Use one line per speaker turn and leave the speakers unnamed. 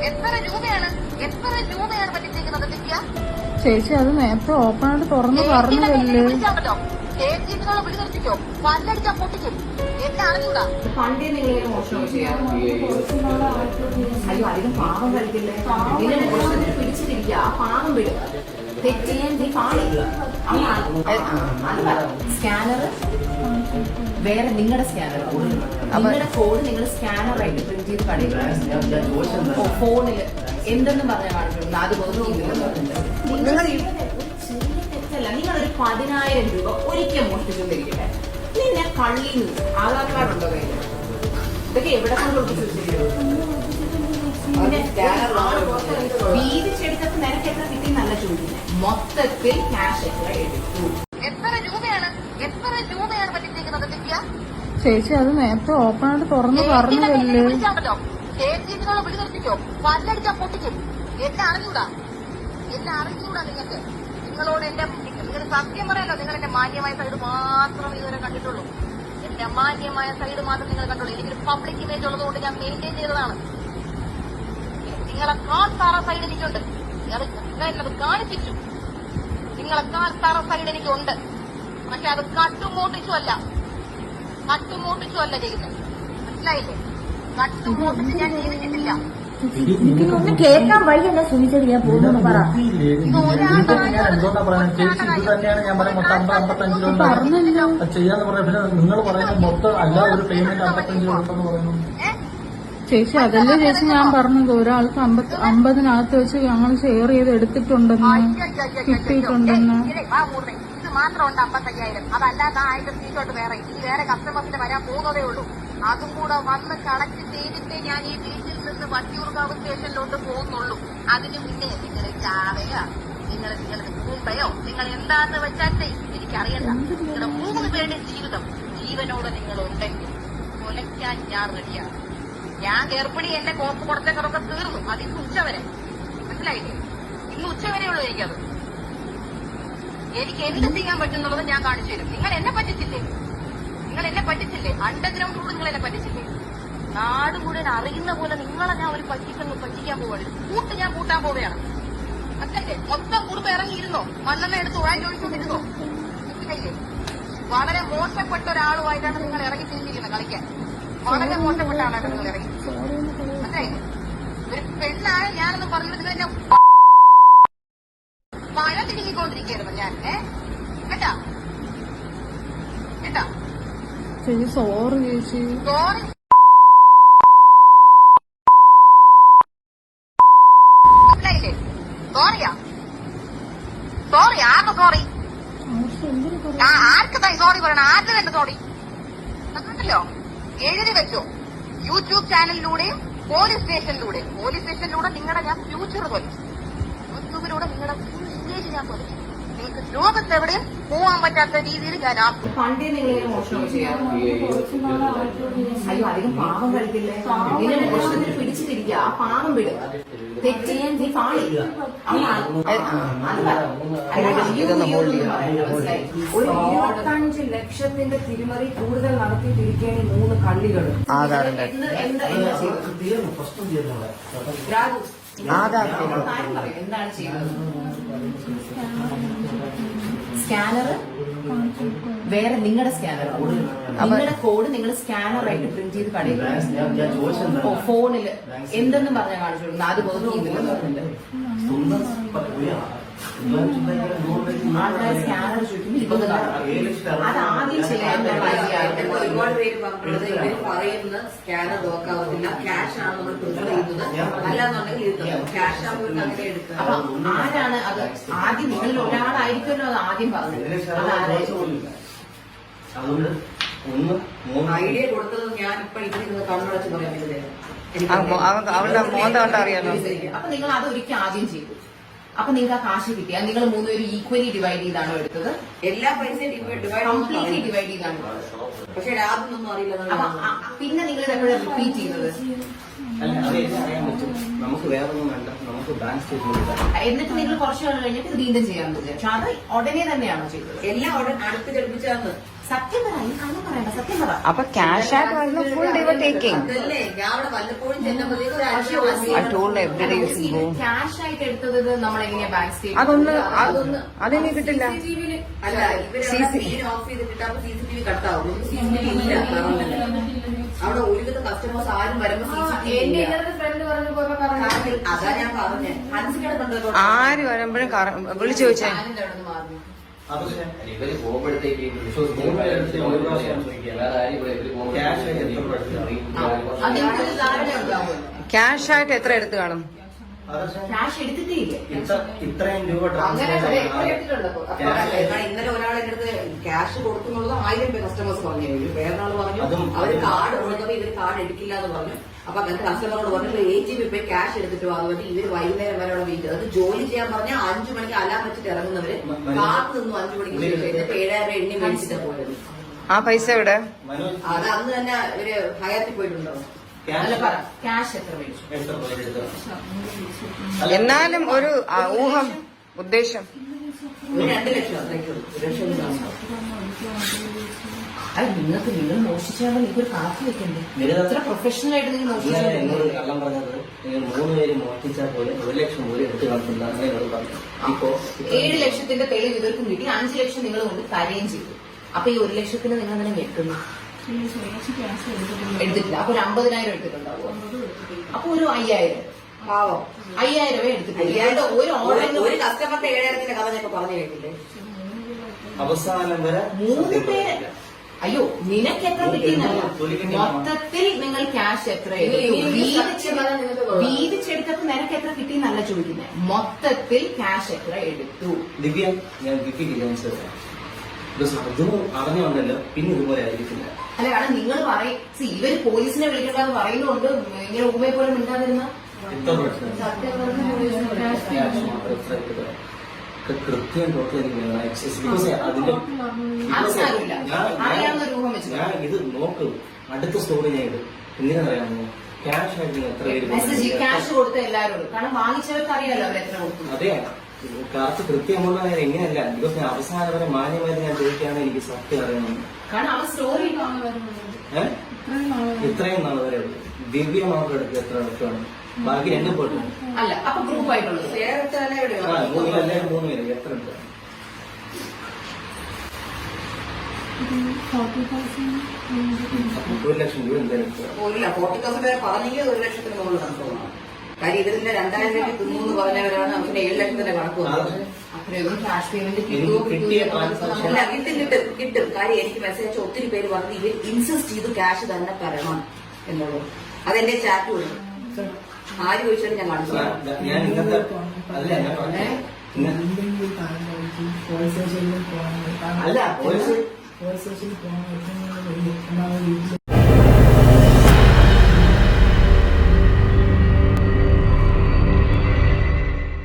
എത്ര രൂപയാണ് പറ്റിച്ചേക്കുന്നത് ദിവ്യ?
ചേച്ചി അത് നേരത്തെ ഓപ്പൺ ആയിട്ട് തുറന്ന് പറഞ്ഞതല്ലേ.
ചേച്ചി നിങ്ങളെ വിളിച്ചോ പല്ലടിച്ചാ പൊട്ടിക്കും. എന്നെ അറിഞ്ഞൂടാ.
പണ്ടേ നിങ്ങൾ മോഷണം ചെയ്യാം. അയ്യോ അധികം പാവം കളിക്കില്ലേ. നിന്നെ മോഷണത്തിന് പിടിച്ചിട്ടിരിക്കുക. ആ പാവം വിടുക. തെറ്റിയാൻ പാടി. സ്കാനർ വേറെ നിങ്ങളുടെ സ്കാനർ നിങ്ങളുടെ കോഡ് നിങ്ങൾ സ്കാനറായിട്ട് പ്രിന്റ് ചെയ്ത് കളിക്കുക. ഫോണില് എന്തെന്ന് പറഞ്ഞാൽ കാണിക്കുന്നു. അത് നിങ്ങൾ ചെറിയ തെറ്റല്ല. നിങ്ങളൊരു 10,000 രൂപ ഒരിക്കൽ മോഷ്ടിച്ചുകൊണ്ടിരിക്കട്ടെ. നിന്നെ കള്ളിന്ന് ആധാർ കാർഡ് ഉണ്ടോ കയ്യിൽ? ഇതൊക്കെ എവിടെ വീതിച്ചെടുത്തപ്പോ നിനക്ക് എത്ര കിട്ടി നല്ല ചോദിക്കുന്നത്. മൊത്തത്തിൽ ക്യാഷ് എത്ര എടുത്തു?
എത്ര രൂപയാണ് പറ്റിച്ചേക്കുന്നത് ദിവ്യ?
ചേച്ചി അത് നേരത്തെ ഓപ്പൺ ആയിട്ട് തുറന്ന് പറഞ്ഞതല്ലേ.
ചേച്ചി നിങ്ങളെ വിളിച്ചോ പല്ലടിച്ചാ പൊട്ടിക്കും. എന്നെ അറിഞ്ഞൂടാ. നിങ്ങൾക്ക് നിങ്ങളോട് നിങ്ങൾ സത്യം പറയാലോ. നിങ്ങൾ എന്റെ മാന്യമായ സൈഡ് മാത്രം ഇതുവരെ കണ്ടിട്ടുള്ളൂ. എന്റെ അമാന്യമായ സൈഡ് മാത്രം നിങ്ങൾ കണ്ടുള്ളൂ. എനിക്കൊരു പബ്ലിക് ഇമേജ് ഉള്ളതുകൊണ്ട് ഞാൻ മെയിൻറ്റെയിൻ ചെയ്തതാണ്. നിങ്ങളെക്കാൾ താറ സൈഡ് എനിക്കുണ്ട്. ഞാനത് കാണിപ്പിച്ചു. നിങ്ങളെക്കാൾ താറ സൈഡ് എനിക്കുണ്ട്. പക്ഷെ അത് കട്ടുമോട്ടിച്ചു അല്ല ചെയ്യുന്നത്. മനസ്സിലായില്ലേ? കട്ടുമോട്ടിച്ച് ഞാൻ ചെയ്തിട്ടില്ല.
ഒന്ന് കേൾക്കാൻ വഴിയല്ല സുനിച്ചത്. ഞാൻ പോകുന്നു പറ.
ചെയ്യാന്ന് പറയാം. പിന്നെ നിങ്ങൾ പറയുന്നത് മൊത്തം അല്ല ഒരു പേയ്മെന്റ് 55 കൊടുത്തെന്ന് പറയുന്നു.
ചേച്ചി അതല്ലേ ചേച്ചി ഞാൻ പറഞ്ഞത്. ഒരാൾക്ക് 50-50 വെച്ച് ഞങ്ങൾ ഷെയർ ചെയ്ത് എടുത്തിട്ടുണ്ടെന്ന് കിട്ടിയിട്ടുണ്ടെന്ന്.
ഇത് മാത്രമുണ്ട് 55,000. അതല്ലാതെ 1000 ഫീസോട്ട് വേറെ വേറെ കസ്റ്റമേഴ്സിന് വരാൻ പോകുന്നതേ ഉള്ളൂ. അതും കൂടെ വന്ന് കളക്ട് ചെയ്തിട്ടേ ഞാൻ ഈ വീട്ടിൽ നിന്ന് വട്ടിയൂർക്കാവ് സ്റ്റേഷനിലോട്ട് പോകുന്നുള്ളൂ. അതിന് മുന്നേ നിങ്ങൾ ചാവയോ നിങ്ങൾ മുമ്പയോ നിങ്ങൾ എന്താന്ന് വെച്ചാൽ എനിക്കറിയണ്ട. നിങ്ങളുടെ 3 പേരുടെ ജീവനോട് നിങ്ങളുണ്ടെങ്കിൽ കൊലയ്ക്കാൻ ഞാൻ റെഡിയാണ്. ഞാൻ ഗർഭിണി എന്റെ കോപ്പ് കൊടുത്തേക്കറൊക്കെ തീർന്നു. അത് ഇന്ന് ഉച്ചവരെ. മനസ്സിലായില്ലേ? ഇന്ന് ഉച്ചവരെ ഉള്ളൂ എനിക്കത്. എനിക്ക് എന്ത് ചെയ്യാൻ പറ്റുന്നുള്ളത് ഞാൻ കാണിച്ചു തരും. നിങ്ങൾ എന്നെ പറ്റിച്ചില്ലേ? അണ്ടർഗ്രൗണ്ട് റൂട്ട് നിങ്ങൾ എന്നെ പറ്റിച്ചില്ലേ? നാട് മുഴുവൻ അറിയുന്ന പോലെ നിങ്ങളെ ഞാൻ ഒരു പറ്റിക്കാൻ പോവാണ്. ഞാൻ കൂട്ടാൻ പോവുകയാണ്. മനസ്സിലായില്ലേ? മൊത്തം കുടുംബം ഇറങ്ങിയിരുന്നോ? മണ്ണെണ്ണ എടുത്ത് ഒഴിച്ചുകൊണ്ടിരുന്നോ? മനസ്സിലായില്ലേ? വളരെ മോശപ്പെട്ട ഒരാളുമായിട്ടാണ് നിങ്ങൾ ഇറങ്ങി തിരിഞ്ഞിരിക്കുന്നത് കളിക്കാൻ. വളരെ മോശപ്പെട്ട ആളാണ് നിങ്ങൾ ഇറങ്ങി. മനസ്സിലായില്ലേ? ഒരു പെണ്ണാണ് ഞാനൊന്നും പറഞ്ഞത്. നിങ്ങൾ എന്നെ മഴ തിരിഞ്ഞിക്കൊണ്ടിരിക്കുകയായിരുന്നു ഞാൻ. കേട്ടാ
ചേച്ചി സോറി ചേച്ചി.
സോറി മനസ്സിലായില്ലേ? സോറി ആർക്ക് സോറി? ആർക്കതായി സോറി പറയണം? ആരുടെ തന്നെ സോറി കണ്ടല്ലോ. എഴുതി വെച്ചോ. യൂട്യൂബ് ചാനലിലൂടെയും പോലീസ് സ്റ്റേഷനിലൂടെ നിങ്ങളുടെ ഞാൻ ഫ്യൂച്ചർ തൊലിച്ചു. യൂട്യൂബിലൂടെ നിങ്ങളുടെ ഫുൾ ഇമേജ് ഞാൻ തൊലിച്ചു. നിങ്ങൾക്ക് ലോകത്തെവിടെയും പോവാൻ പറ്റാത്ത രീതിയിൽ ഞാൻ
പണ്ടേ നിങ്ങൾ മോഷണം ചെയ്യാം. അയ്യോ അധികം പാവം കളിക്കില്ലേ. നിന്നെ മോഷണത്തിന് പിടിച്ചിട്ടിരിക്കുക. ആ പാവം വിടുക. തെറ്റിയാൻ പാടി. ഒരു 25 ലക്ഷത്തിന്റെ തിരിമറി കൂടുതൽ നടത്തിയിട്ടിരിക്കുകയാണ് ഈ 3 കള്ളികൾ. എന്താണ് ചെയ്യുന്നത്? സ്കാനർ വേറെ നിങ്ങളുടെ സ്കാനർ നിങ്ങളുടെ കോഡ് നിങ്ങൾ സ്കാനറായിട്ട് പ്രിന്റ് ചെയ്ത് കളിക്കുക. ഫോണില് എന്തെന്ന് പറഞ്ഞാൽ കാണിച്ചു കൊടുക്കുന്നത്. അത് ആൾക്കാർ സ്കാനർ ചോദിക്കുമ്പോൾ അത് ആദ്യം ചെയ്യാൻ
ഒരുപാട് പേര് പറഞ്ഞത് ഇവർ പറയുന്ന സ്കാനർ നോക്കാവുന്നില്ല. ക്യാഷ് ആണ് നമ്മൾ പ്രിഫർ ചെയ്യുന്നത്. അല്ലാന്നുണ്ടെങ്കിൽ ക്യാഷ് ആകുമ്പോൾ അങ്ങനെ എടുക്കുക.
അപ്പൊ ആരാണ് അത് ആദ്യം? നിങ്ങളിൽ ഒരാളായിരിക്കുമല്ലോ അത് ആദ്യം പറഞ്ഞത്.
ഐഡിയ കൊടുത്തത് ഞാനിപ്പോ ഇതിന് കണ്ണടച്ച് പറയാൻ പറ്റുന്നത്.
അപ്പൊ നിങ്ങൾ അത് ഒരിക്കൽ ആദ്യം ചെയ്തു. അപ്പൊ നിങ്ങൾക്ക് ആ കാശ് കിട്ടിയ നിങ്ങൾ 3 പേരും ഈക്വലി ഡിവൈഡ് ചെയ്താണോ എടുത്തത്?
എല്ലാ പൈസയും
കംപ്ലീറ്റ്ലി ഡിവൈഡ് ചെയ്താണ്.
പക്ഷെ ലാഭമൊന്നും അറിയില്ല.
അപ്പൊ പിന്നെ നിങ്ങൾ എപ്പോഴും റിപ്പീറ്റ് ചെയ്തത്?
നമുക്ക് വേറൊന്നും വേണ്ട. നമുക്ക് ബാങ്ക് സ്റ്റേറ്റ്മെന്റ്
എന്നിട്ട് നിങ്ങൾ കുറച്ചു നാൾ കഴിഞ്ഞിട്ട് വീണ്ടും ചെയ്യാൻ പറ്റില്ല. പക്ഷെ അത് ഉടനെ തന്നെയാണോ ചെയ്തത്?
എല്ലാം അടുത്ത് ഘടിപ്പിച്ചാന്ന്
സത്യം പറ, ഈ കള്ളം പറയണ്ട, സത്യം പറ.
അപ്പൊ ക്യാഷ് ആയിട്ട് വരുന്ന ഫുൾ ഡേ ടേക്കിംഗ്.
അതല്ലേ ഞാൻ അവിടെ വല്ലപ്പോഴും ചെല്ലുമ്പോഴത്തേക്ക് ഒരു ആഴ്ച
I told every day you should go.
Cash ആയിട്ട് എടുത്തത് നമ്മൾ എങ്ങനെയാ ബാങ്ക് സ്റ്റേറ്റ്മെന്റ്?
അതെനിക്ക് കിട്ടില്ല.
അല്ല ഇവര് ഓഫ് ചെയ്തിട്ട് അപ്പൊ CCTV കട്ടാവും. CCTV ഇല്ല അവിടെ ഒരുവിധ കസ്റ്റമേഴ്സ് ആരും വരുമ്പോ
എന്റെ ഇന്നത്തെ ഫ്രണ്ട് പറഞ്ഞു പോയപ്പോ പറഞ്ഞു
അതാ ഞാൻ പറഞ്ഞേ ഹൻസിക്കടെ കണ്ടോ
ആര് വരുമ്പോഴും വിളിച്ചു ചോദിച്ചേ.
ഞാനിന്റെ അവിടെ നിന്ന് മാറി.
അതൊക്കെ
ഇവര് പോകുമ്പോഴത്തേക്ക്
അതെനിക്കൊരു ധാരണ ഉണ്ടാവും.
ക്യാഷ് ആയിട്ട് എത്ര എടുത്ത് കാണും?
ക്യാഷ് എടുത്തിട്ടേ ഇല്ല.
ഇത്രയും രൂപ
അങ്ങനെ
ട്രാൻസ്ഫർ
എത്ര എടുത്തിട്ടുണ്ടോ?
ഇന്നലെ ഒരാളെ അടുത്ത് ക്യാഷ് കൊടുക്കുന്നുള്ളത് 1000 കസ്റ്റമേഴ്സ് പറഞ്ഞു. വേറൊരാൾ പറഞ്ഞു
അതും
അവര് കാർഡ് കൊടുത്തപ്പോ ഇവര് കാർഡ് എടുക്കില്ല എന്ന് പറഞ്ഞു. അപ്പൊ അങ്ങനത്തെ കസ്റ്റമറോട് പറഞ്ഞു ATM പോയി ക്യാഷ് എടുത്തിട്ട് വാങ്ങുന്നത് ഇവര് വൈകുന്നേരം വരെ അവിടെ വെയിറ്റ്. അത് ജോലി ചെയ്യാൻ പറഞ്ഞാൽ 5 മണിക്ക് അലാം വെച്ചിട്ട് ഇറങ്ങുന്നവര് കാത്തു നിന്നു 5 മണിക്ക് ശേഷം. എന്നിട്ട് 7,000 എണ്ണി മേടിച്ചിട്ട് പോയത്.
ആ പൈസ എവിടെ?
മനോജ്
അത് അന്ന് തന്നെ ഇവര് ഹയാത്തിൽ പോയിട്ടുണ്ടോ?
അല്ല പറ, ക്യാഷ് എത്ര മേടിച്ചു?
എത്ര പേര് എടുത്തത്?
എന്നാലും ഒരു ഊഹം, ഉദ്ദേശം.
ഒരു 2 ലക്ഷം അത്രയ്ക്കുള്ളൂ. 1 ലക്ഷം
അത് നിങ്ങൾക്ക് നിങ്ങൾ മോഷിച്ചാൽ നിങ്ങൾക്കൊരു കാത്തു വെക്കണ്ടേ? എത്ര പ്രൊഫഷണൽ ആയിട്ട് നിങ്ങൾ മോഷിച്ചാൽ
എന്നോട് കള്ളം പറഞ്ഞത് നിങ്ങൾ 3 പേര് മോഷ്ടിച്ചാൽ പോലെ 1 ലക്ഷം പോലും എടുത്തു കാണില്ല എന്നോട് പറഞ്ഞു. ഇപ്പോ
7 ലക്ഷത്തിന്റെ തെളിവ് ഇവർക്കും കിട്ടി. 5 ലക്ഷം നിങ്ങൾ കൊണ്ട് തരുകയും ചെയ്തു. അപ്പൊ ഈ 1 ലക്ഷത്തിന് നിങ്ങൾ തന്നെ ഞെട്ടുന്നു. എടുത്തിട്ടില്ല. അപ്പൊ ഒരു 50,000 എടുത്തിട്ടുണ്ടാവുക. അപ്പൊ ഒരു 5,000
പാവം
5,000 എടുത്തിട്ടില്ല. ഒരു ഓർഡറിന്
ഒരു കസ്റ്റമറിന്റെ 7,000 കഥ ഞാൻ പറഞ്ഞു കേട്ടില്ലേ?
അവസാനം വരെ
3 പേര്. അയ്യോ, നിനക്ക് എത്ര കിട്ടിയെന്നല്ല, മൊത്തത്തിൽ നിങ്ങൾ ക്യാഷ് എത്ര വീതിച്ചെടുത്തപ്പോ നിനക്ക് എത്ര കിട്ടിയെന്നല്ല ചോദിക്കുന്നത്. മൊത്തത്തിൽ ക്യാഷ് എത്ര എടുത്തു?
ദിവ്യ ഞാൻ ദിവ്യക്ക് അതും അറിഞ്ഞുണ്ടല്ലോ, പിന്നെ ഇതുപോലെ ആയിരിക്കില്ല.
അല്ല, കാരണം നിങ്ങൾ പറയും ഇവര് പോലീസിനെ വിളിക്കണ്ടെന്ന് പറയുന്നുണ്ട്. ഇങ്ങനെ ഊമയെ പോലെ മിണ്ടാതിരുന്ന
എത്ര പ്രശ്നം
സത്യം പറഞ്ഞ പോലീസിനെ വിളിക്കാൻ
ക്യാഷ് മാത്രം എത്ര എടുത്തത്? കൃത്യം ടോട്ടൽ അതിന്റെ
അത് സാരമില്ല. അറിയാവുന്ന രൂപം വെച്ച്
ഞാൻ ഇത് നോക്കും. അടുത്ത സ്റ്റോറി ഞാൻ ഇടും. എന്തിനാണെന്നറിയാമോ? ക്യാഷ് ആയിട്ട് നിങ്ങൾ എത്ര പേര്
മെസ്സേജ് ക്യാഷ് കൊടുത്ത എല്ലാവരോടും. കാരണം വാങ്ങിച്ചവർക്ക് അറിയാലോ അവർ എത്ര കൊടുത്തു.
അതെ, കറക്റ്റ് കൃത്യമുള്ള കാര്യം എങ്ങനെയല്ല. ബിക്കോസ് ഞാൻ അവസാനം വരെ മാന്യമായിട്ട് ഞാൻ ചോദിക്കുകയാണ് എനിക്ക് സത്യം അറിയണം.
കാരണം അവർ സ്റ്റോറി
ഇത്രയും നാൾ വരെ ഉള്ളൂ. ദിവ്യ മാത്രം എടുക്കുക എത്ര ലക്ഷമാണ്, ബാക്കി 2 പോട്ടു.
അല്ല, അപ്പൊ ഗ്രൂപ്പ് ആയിട്ടുള്ളത്
ചേർത്താലേ എവിടെയോ
3 പേര് 3 പേര് എത്ര ഉണ്ട്? 1 ലക്ഷം രൂപ എന്തായാലും എടുക്കുക.
ഇല്ല 40,000 വരെ പറഞ്ഞെങ്കിൽ 1 ലക്ഷത്തിന് മുകളിൽ കണക്ക് പോകണം. കാര്യം ഇതിന്റെ 2,000 രൂപ തിന്നു പറഞ്ഞവരാണ് അവന് 7 ലക്ഷത്തിന്റെ കണക്ക് പോകുന്നത്.
അത്രയൊന്നും ക്യാഷ് പേയ്മെന്റ്
എനിക്ക് കിട്ടിയ ട്രാൻസാക്ഷൻ
അല്ല കിട്ടും. കാര്യം എനിക്ക് മെസ്സേജ് അയച്ച ഒത്തിരി പേര് പറഞ്ഞ് ഇവർ ഇൻസിസ്റ്റ് ചെയ്ത് ക്യാഷ് തന്നെ തരണം എന്നുള്ളത്. അതെന്റെ ചാറ്റ് കൊടുക്കും. ആര് ചോദിച്ചാലും ഞാൻ കാണിച്ചു തരാം.
ഞാൻ ഇന്നത്തെ അല്ല ഞാൻ പറഞ്ഞേ അല്ല